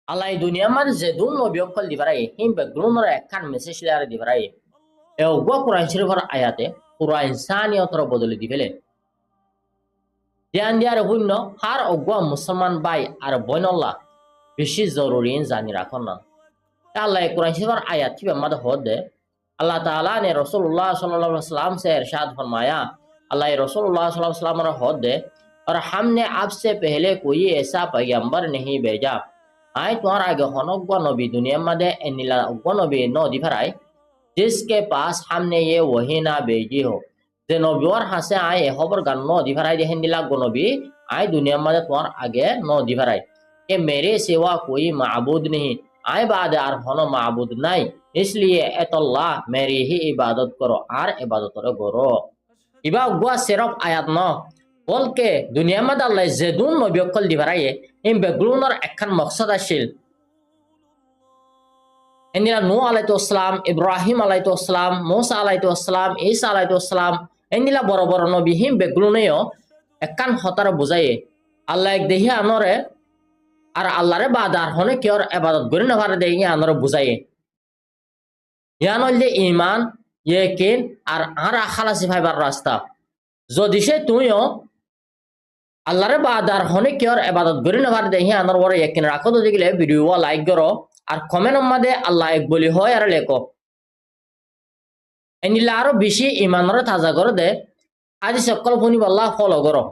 Allah dunia mar zedun no biokol divarai him beglumar ekkan message lare divarai e ogwa Quran Sharifar ayate পুরা ইনসানিয়তর বদলে দিবেলে ধ্যান দিয়ার শূন্য হার অগুয়া মুসলমান বাই আর বইনল্লা বেশি জরুরি জানি রাখন না আল্লাহ কুরআন শরীফের আয়াত কি বামাদ হদে अल्लाह ताला ने रसूलुल्लाह सल्लल्लाहु अलैहि वसल्लम से इरशाद फरमाया अल्लाह रसूलुल्लाह सल्लल्लाहु अलैहि वसल्लम हदे और हमने आपसे पहले कोई ऐसा पैगंबर नहीं भेजा आय तुम्हारा आगे हनोगवा नबी दुनिया मदे एनिला अगवा नबी नो दिफराय जिसके पास हमने ये वही ना भेजी हो যে নবীর হাসে আয় খবর গান ন দিভারাই দেখেন দিলা গো নবী আয় দুনিয়া মধ্যে তোমার আগে ন দিভারাই कि मेरे सिवा कोई माबूद नहीं आए बाद आर होनो माबूद नहीं इसलिए एतल्लाह मेरी ही इबादत करो आर इबादत करो इबा गुआ सिर्फ आयात न बोल के दुनिया में अल्लाह जेदुन नबी कल दिभाराय इन बेगलुनर एकखान मकसद आसिल एनिला नूह आलाइहिस्सालाम इब्राहिम आलाइहिस्सालाम मूसा आलाइहिस्सालाम ईसा आलाइहिस्सालाम एनिला बड़ बड़ नबी हिम बेगलुनेयो एकखान हतार बुझाइए आल्लाह एक देही आनरे আর আল্লাহরে বাদার হনে কেউর ইবাদত করি না পারে দেই আনরে বুঝাইয়ে ইয়ান হইলে ঈমান ইয়াকিন আর খালাসি ফাইবার রাস্তা যদি সে তুইও আল্লাহরে বাদার হনে কেউর ইবাদত করি না পারে দেই আনর ওরে ইয়াকিন রাখো তো দিলে ভিডিও লাইক করো আর কমেন্ট মধ্যে আল্লাহ এক বলি হয় আর লেখো এনিলা আরো বেশি ঈমানরে তাজা করে দে আজ সকল ফনি আল্লাহ ফলো করো